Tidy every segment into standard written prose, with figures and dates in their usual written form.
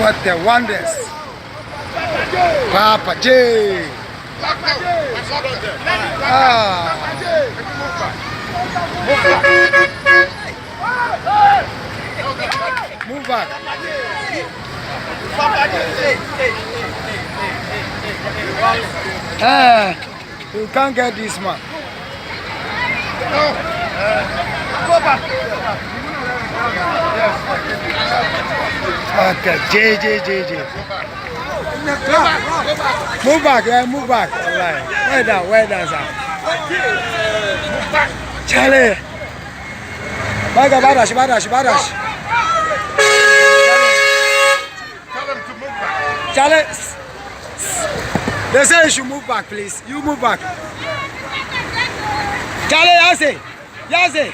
what the wonders. Papa J. Move back. You can't get this man. Go back. Okay, J. Move back, move back. Right. Well done, sir. Charlie. Baga, badash. Tell him to move back. Charlie. They say you should move back, please. You move back. Charlie, Yaze.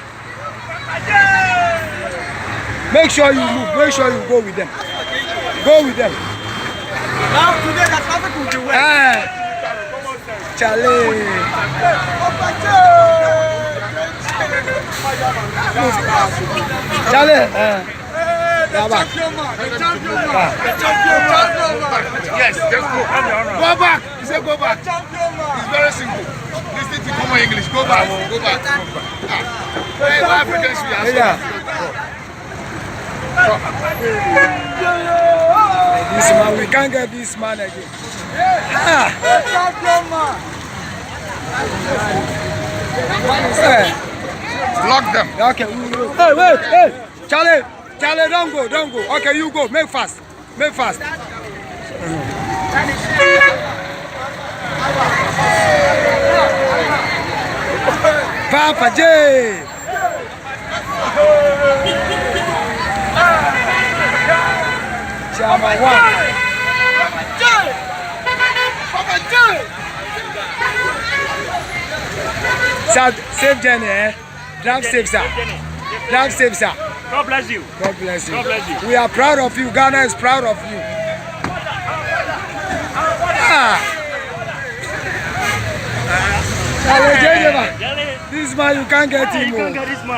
Make sure you move. Make sure you go with them. Go with them. Now today that traffic will be wet. Charlie. Charlie. The champion man. Yes, just go. Go back. He said go back. It's very simple. Listen to common English. Go back. Hey, why Africans we ask? This man, we can't get this man again. Block them. Okay, hey, Charlie, don't go. Okay, you go. Make fast. Papa J. Chama one. Sir, safe journey, eh? Drive safe, sir. Drive safe, sir. God bless you. God bless you. God bless you. We are proud of you. Ghana is proud of you. This man, you can't get him. You can't get this man.